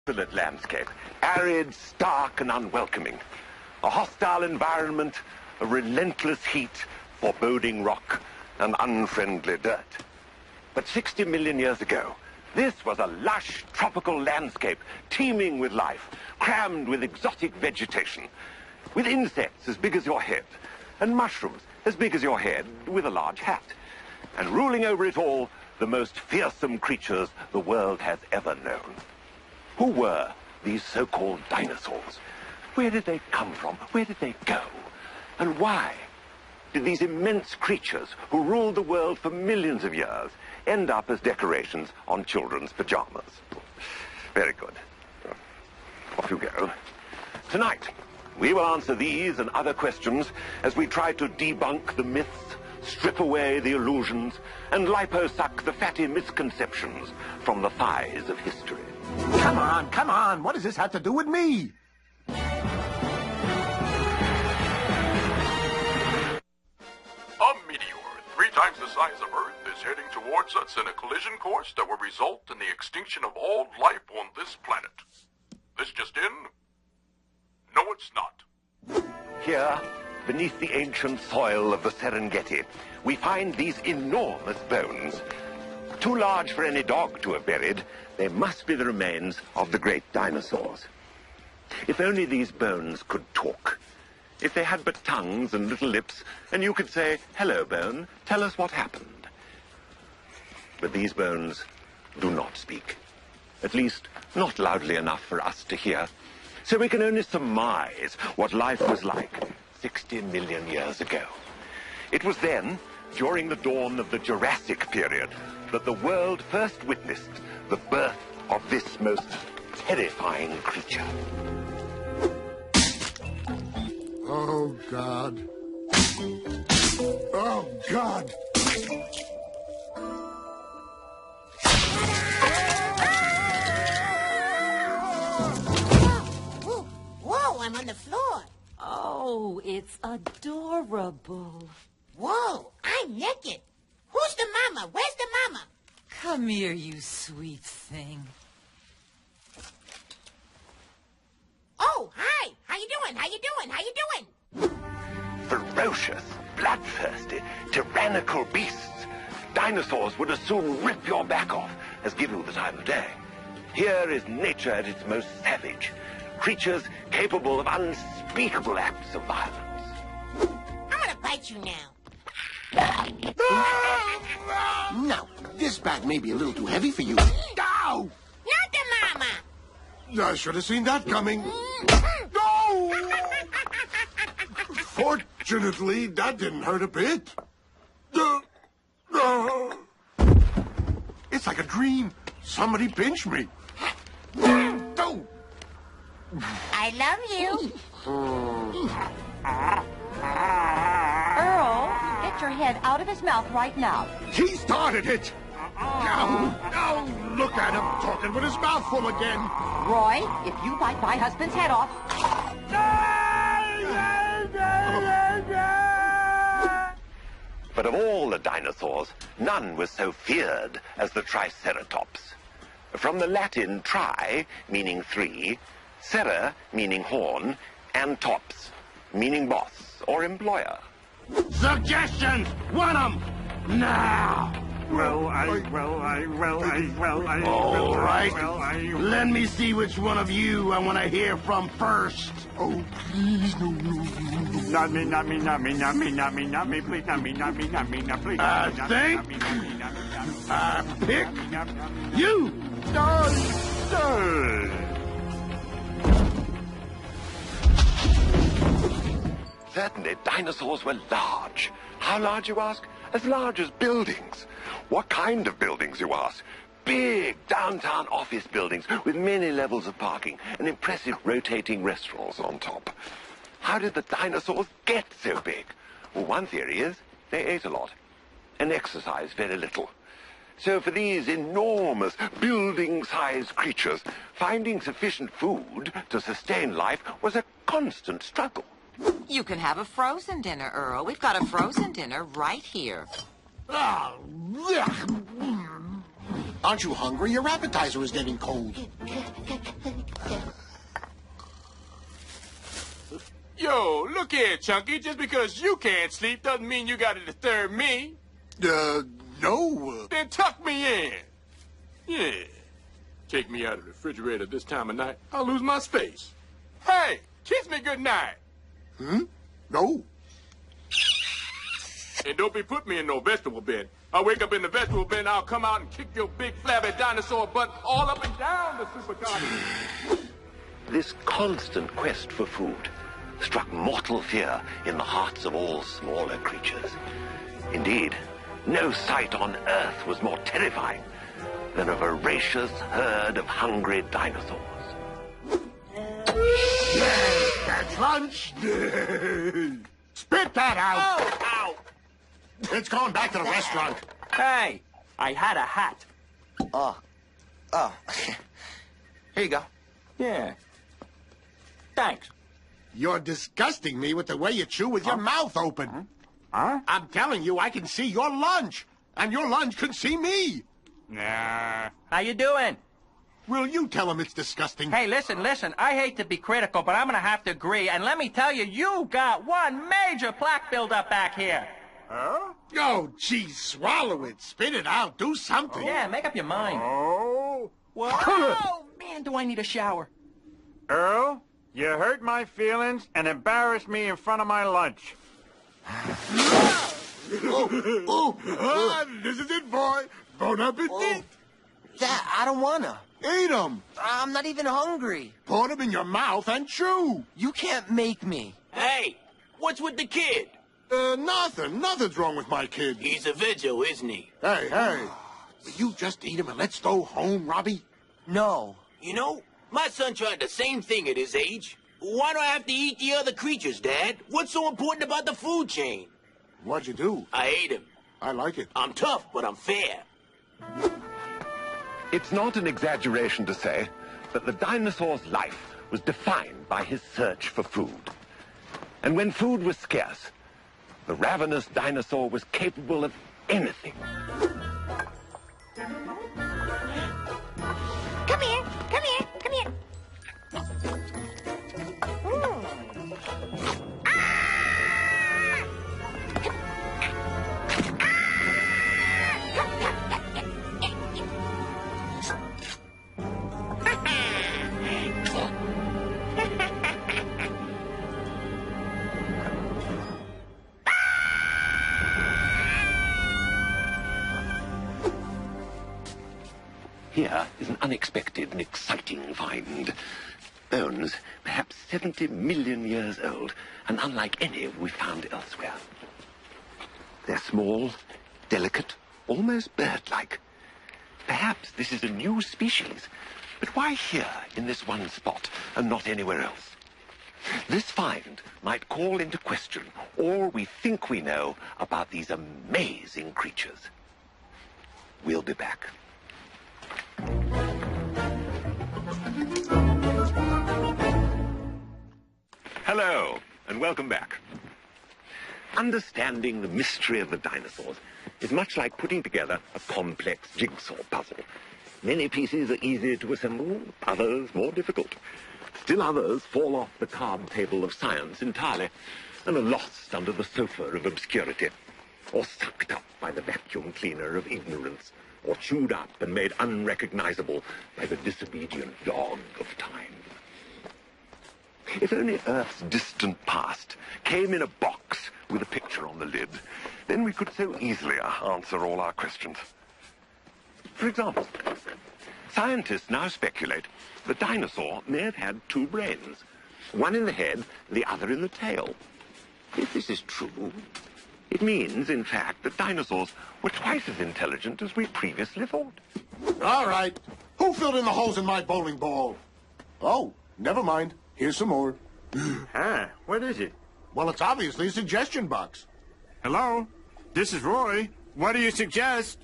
desolate landscape, arid, stark, and unwelcoming. A hostile environment, a relentless heat, foreboding rock, and unfriendly dirt. But 60 million years ago, this was a lush tropical landscape teeming with life, crammed with exotic vegetation, with insects as big as your head, and mushrooms as big as your head with a large hat. And ruling over it all, the most fearsome creatures the world has ever known. Who were these so-called dinosaurs? Where did they come from? Where did they go? And why did these immense creatures who ruled the world for millions of years end up as decorations on children's pajamas? Very good. Off you go. Tonight, we will answer these and other questions as we try to debunk the myths, strip away the illusions, and liposuck the fatty misconceptions from the thighs of history. Come on, come on. What does this have to do with me? A meteor 3 times the size of Earth is heading towards us in a collision course that will result in the extinction of all life on this planet. This just in? No, it's not. Here, beneath the ancient soil of the Serengeti, we find these enormous bones. Too large for any dog to have buried, they must be the remains of the great dinosaurs. If only these bones could talk. If they had but tongues and little lips, and you could say, "Hello, bone, tell us what happened." But these bones do not speak. At least, not loudly enough for us to hear. So we can only surmise what life was like 60 million years ago. It was then, during the dawn of the Jurassic period, that the world first witnessed the birth of this most terrifying creature. Oh, God. Oh, God. Whoa, I'm on the floor. Oh, it's adorable. Whoa, I'm naked. Who's the mama? Where's the mama? Come here, you sweet thing. Oh, hi. How you doing? How you doing? How you doing? Ferocious, bloodthirsty, tyrannical beasts. Dinosaurs would as soon rip your back off as give you the time of day. Here is nature at its most savage. Creatures capable of unspeakable acts of violence. I'm gonna bite you now. No, this bat may be a little too heavy for you. Ow! Not the mama. I should have seen that coming. No! Fortunately, that didn't hurt a bit. It's like a dream. Somebody pinched me. Oh! I love you. Earl, get your head out of his mouth right now. He started it. No, look at him talking with his mouth full again. Roy, if you bite my husband's head off... But of all the dinosaurs, none was so feared as the Triceratops. From the Latin tri, meaning 3, cera, meaning horn, and tops, meaning boss or employer. Suggestions! Want 'em! Now! All right. Let me see which one of you I want to hear from first. Oh, please, no. Not me, please, not me, please. I think I pick you. Certainly, dinosaurs were large. How large, you ask? As large as buildings. What kind of buildings, you ask? Big downtown office buildings with many levels of parking and impressive rotating restaurants on top. How did the dinosaurs get so big? Well, one theory is they ate a lot and exercised very little. So for these enormous building-sized creatures, finding sufficient food to sustain life was a constant struggle. You can have a frozen dinner, Earl. We've got a frozen dinner right here. Aren't you hungry? Your appetizer is getting cold. Look here, Chunky. Just because you can't sleep doesn't mean you gotta disturb me. No. Then tuck me in. Yeah. Take me out of the refrigerator this time of night, I'll lose my space. Hey, kiss me goodnight. No. And don't be putting me in no vegetable bed. I'll wake up in the vegetable bed and I'll come out and kick your big flabby dinosaur butt all up and down the supercontinent. This constant quest for food struck mortal fear in the hearts of all smaller creatures. Indeed, no sight on Earth was more terrifying than a voracious herd of hungry dinosaurs. That's lunch. Spit that out. Oh, ow. It's going back to the restaurant. Hey, I had a hat. Oh. Here you go. Yeah. Thanks. You're disgusting me with the way you chew with your mouth open. Huh? I'm telling you, I can see your lunch. And your lunch can see me. Nah. How you doing? Will you tell him it's disgusting? Hey, listen. I hate to be critical, but I'm gonna have to agree. And let me tell you, you got one major plaque buildup back here. Huh? Oh, gee, swallow it. Spit it out. Do something. Yeah, make up your mind. Oh. Whoa, man, do I need a shower. Earl, you hurt my feelings and embarrassed me in front of my lunch. This is it, boy. Bon appetit. Dad, I don't wanna. Eat them. I'm not even hungry. Put them in your mouth and chew. You can't make me. Hey, what's with the kid? Nothing. Nothing's wrong with my kid. He's a vigil, isn't he? Hey. Will you just eat him and let's go home, Robbie? No. You know, my son tried the same thing at his age. Why do I have to eat the other creatures, Dad? What's so important about the food chain? What'd you do? I ate him. I like it. I'm tough, but I'm fair. It's not an exaggeration to say that the dinosaur's life was defined by his search for food. And when food was scarce, the ravenous dinosaur was capable of anything. Come here. Here is an unexpected and exciting find. Bones, perhaps 70 million years old, and unlike any we found elsewhere. They're small, delicate, almost bird-like. Perhaps this is a new species, but why here in this one spot and not anywhere else? This find might call into question all we think we know about these amazing creatures. We'll be back. Hello, and welcome back. Understanding the mystery of the dinosaurs is much like putting together a complex jigsaw puzzle. Many pieces are easy to assemble, others more difficult. Still others fall off the card table of science entirely and are lost under the sofa of obscurity, or sucked up by the vacuum cleaner of ignorance, or chewed up and made unrecognizable by the disobedient dog of time. If only Earth's distant past came in a box with a picture on the lid, then we could so easily answer all our questions. For example, scientists now speculate the dinosaur may have had two brains, one in the head, the other in the tail. If this is true, it means, in fact, that dinosaurs were twice as intelligent as we previously thought. All right. Who filled in the holes in my bowling ball? Oh, never mind. Here's some more. Huh? What is it? Well, it's obviously a suggestion box. Hello? This is Roy. What do you suggest?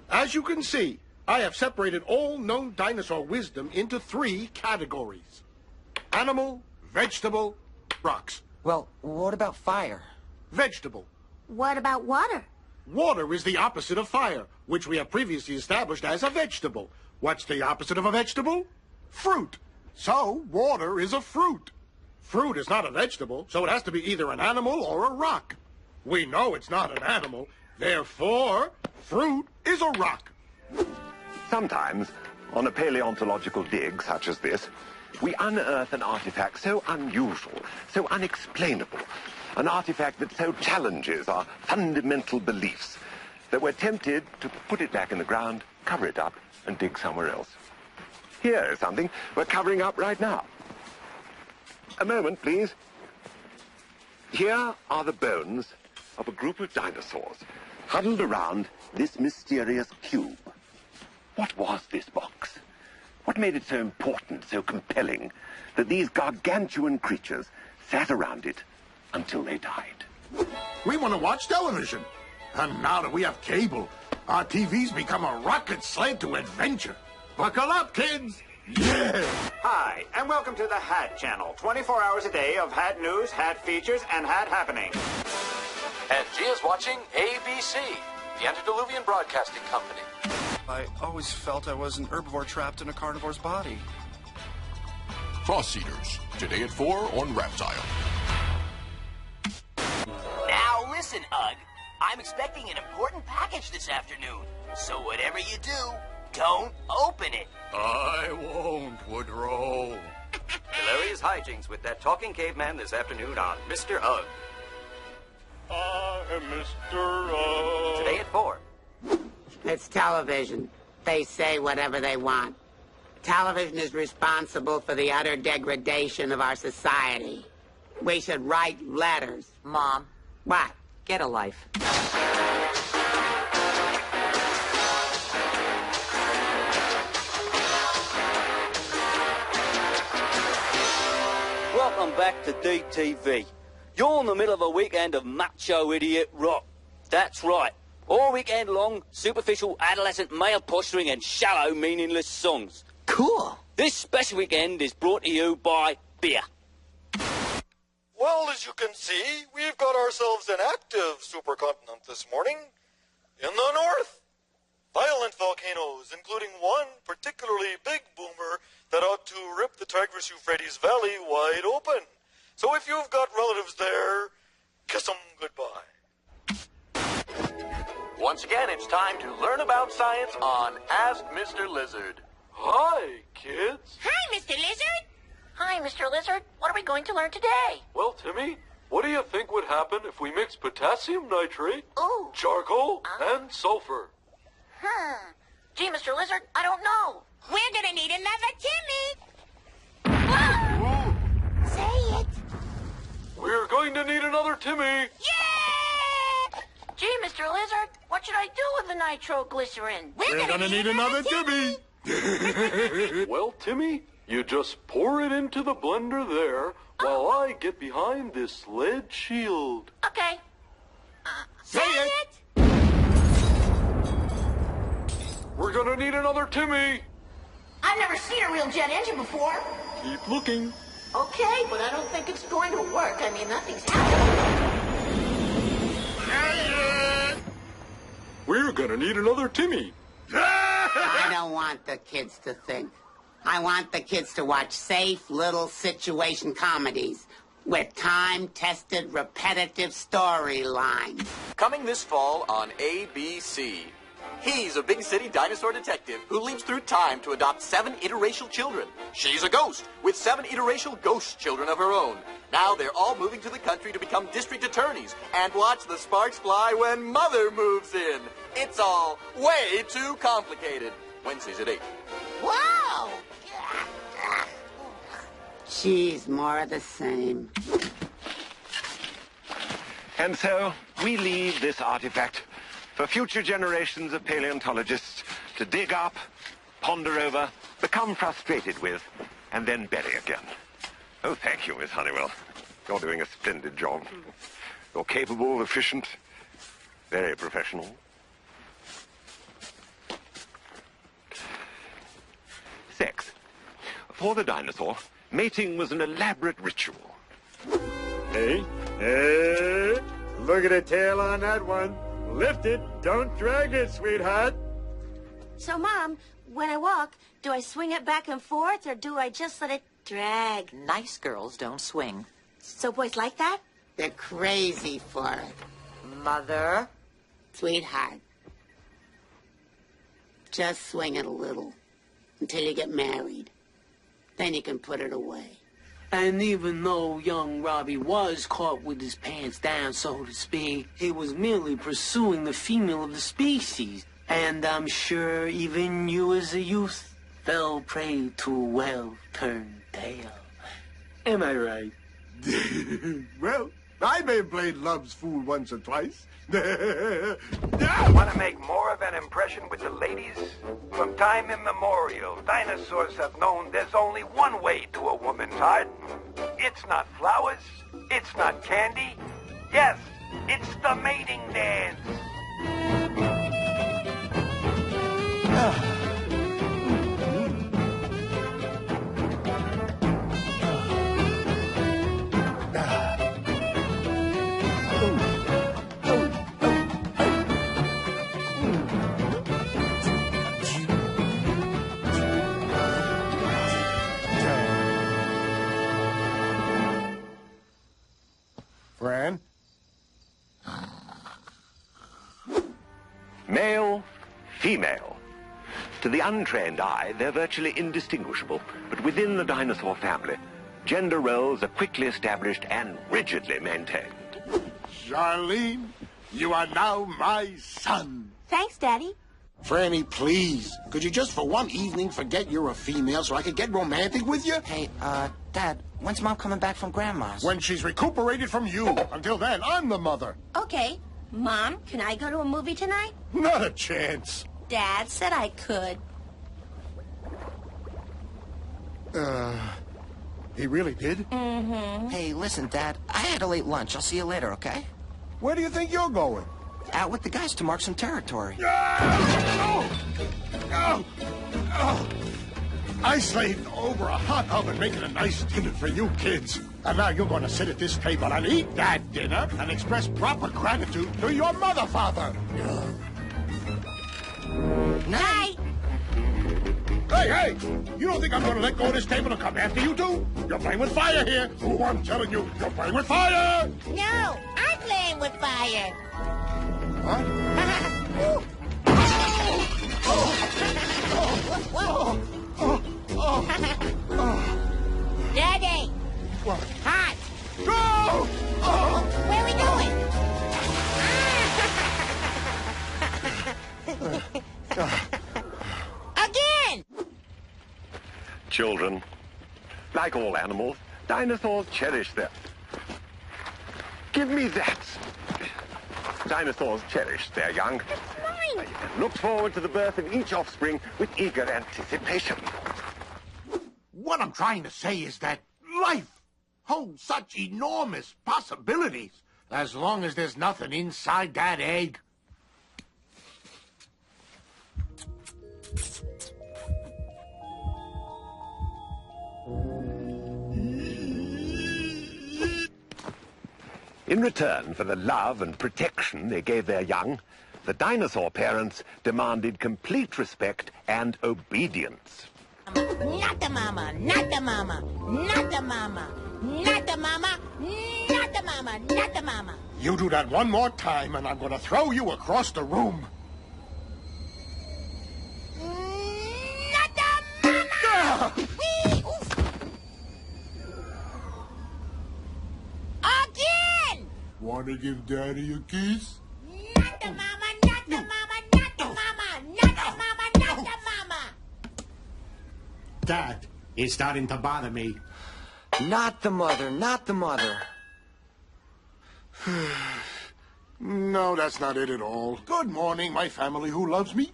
As you can see, I have separated all known dinosaur wisdom into 3 categories. Animal, vegetable, rocks. Well, what about fire? Vegetable. What about water? Water is the opposite of fire, which we have previously established as a vegetable. What's the opposite of a vegetable? Fruit. So, water is a fruit. Fruit is not a vegetable, so it has to be either an animal or a rock. We know it's not an animal, therefore, fruit is a rock. Sometimes, on a paleontological dig such as this, we unearth an artifact so unusual, so unexplainable, an artifact that so challenges our fundamental beliefs that we're tempted to put it back in the ground, cover it up, and dig somewhere else. Here is something we're covering up right now. A moment, please. Here are the bones of a group of dinosaurs huddled around this mysterious cube. What was this box? What made it so important, so compelling, that these gargantuan creatures sat around it until they died? We want to watch television. And now that we have cable, our TV's become a rocket sled to adventure. Buckle up, kids! Yeah! Hi, and welcome to the Hat Channel. 24 hours a day of hat news, hat features, and hat happenings. And Gia's watching ABC, the Antediluvian Broadcasting Company. I always felt I was an herbivore trapped in a carnivore's body. Frost Eaters, today at 4 on Reptile. Now listen, Ugg. I'm expecting an important package this afternoon. So whatever you do, don't open it. I won't, Woodrow. Hilarious hijinks with that talking caveman this afternoon on Mr. Ugg. I'm Mr. Ugg. Today at 4. It's television. They say whatever they want. Television is responsible for the utter degradation of our society. We should write letters. Mom, What? get a life. Welcome back to DTV. You're in the middle of a weekend of macho idiot rock. That's right. All weekend long, superficial adolescent male posturing and shallow, meaningless songs. Cool. This special weekend is brought to you by beer. Well, as you can see, we've got ourselves an active supercontinent this morning. In the north, violent volcanoes, including one particularly big boomer that ought to rip the Tigris-Euphrates Valley wide open. So if you've got relatives there, kiss them goodbye. Once again, it's time to learn about science on Ask Mr. Lizard. Hi, kids. Hi, Mr. Lizard. Hi, Mr. Lizard. What are we going to learn today? Well, Timmy, what do you think would happen if we mix potassium nitrate, Ooh. charcoal, and sulfur? Gee, Mr. Lizard, I don't know. We're gonna need another Timmy. Say it. We're going to need another Timmy. Yeah! Gee, Mr. Lizard, what should I do with the nitroglycerin? We're gonna need another Timmy. Well, Timmy, you just pour it into the blender there while I get behind this lead shield. Okay. Say it. We're gonna need another Timmy. I've never seen a real jet engine before. Keep looking. Okay, but I don't think it's going to work. I mean, nothing's happening. We're gonna need another Timmy. I don't want the kids to think. I want the kids to watch safe little situation comedies with time-tested, repetitive storylines. Coming this fall on ABC. He's a big city dinosaur detective who leaps through time to adopt 7 interracial children. She's a ghost with 7 interracial ghost children of her own. Now they're all moving to the country to become district attorneys and watch the sparks fly when Mother moves in. It's all way too complicated. Wednesdays at 8. Wow! Geez, more of the same. And so we leave this artifact for future generations of paleontologists to dig up, ponder over, become frustrated with, and then bury again. Oh, thank you, Miss Honeywell. You're doing a splendid job. You're capable, efficient, very professional. Sex. For the dinosaur, mating was an elaborate ritual. Hey, look at the tail on that one. Lift it, don't drag it, sweetheart. So, Mom, when I walk, do I swing it back and forth, or do I just let it drag? Nice girls don't swing. So boys like that? They're crazy for it. Mother? Sweetheart, just swing it a little until you get married. Then you can put it away. And even though young Robbie was caught with his pants down, so to speak, he was merely pursuing the female of the species. And I'm sure even you as a youth fell prey to a well-turned tale. Am I right? Well, I may have played Love's Fool once or twice. Want to make more of an impression with the ladies? From time immemorial, dinosaurs have known there's only one way to a woman's heart. It's not flowers. It's not candy. Yes, it's the mating dance. Fran? Male, female. To the untrained eye, they're virtually indistinguishable. But within the dinosaur family, gender roles are quickly established and rigidly maintained. Charlene, you are now my son. Thanks, Daddy. Franny, please, could you just for one evening forget you're a female so I could get romantic with you? Hey, Dad, when's Mom coming back from Grandma's? When she's recuperated from you. Until then, I'm the mother. Okay. Mom, can I go to a movie tonight? Not a chance. Dad said I could. He really did? Mm-hmm. Hey, listen, Dad, I had a late lunch. I'll see you later, okay? Where do you think you're going? Out with the guys to mark some territory. I slaved over a hot oven making a nice dinner for you kids. And now you're going to sit at this table and eat that dinner and express proper gratitude to your mother, father. Night. Hey! You don't think I'm going to let go of this table and come after you two? You're playing with fire here. Oh, I'm telling you, you're playing with fire! No, I'm playing with fire. Daddy! What? Hot! Go! Where are we going? Again! Children, like all animals, dinosaurs cherish them. Give me that. Dinosaurs cherish their young. Mine! And look forward to the birth of each offspring with eager anticipation. What I'm trying to say is that life holds such enormous possibilities as long as there's nothing inside that egg. In return for the love and protection they gave their young, the dinosaur parents demanded complete respect and obedience. Not the mama, not the mama, not the mama, not the mama, not the mama, not the mama. You do that one more time and I'm going to throw you across the room. Not the mama! Whee! Oof. Again! Want to give Daddy a kiss? Not the mama, not the mama, not the mama, not the mama, not the mama. Dad, it's starting to bother me. Not the mother, not the mother. No, that's not it at all. Good morning, my family who loves me.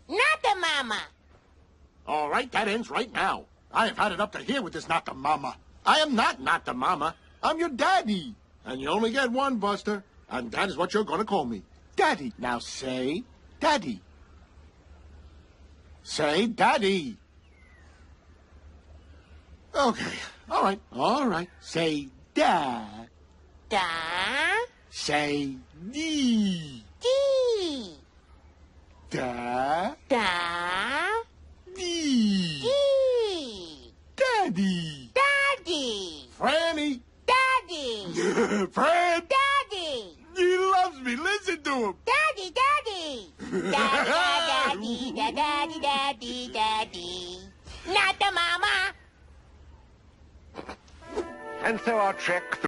Not the mama. All right, that ends right now. I have had it up to here with this not the mama. I am not the mama. I'm your daddy. And you only get one, Buster. And that is what you're going to call me. Daddy. Now say daddy. Say daddy. Okay. All right. Say dad. Da. Say dee. Dee. Da. Da. Daddy. Daddy. Franny. Daddy. Fred. Daddy. He loves me. Listen to him. Daddy, daddy. Daddy, daddy, daddy, daddy. Not the mama. And so our trek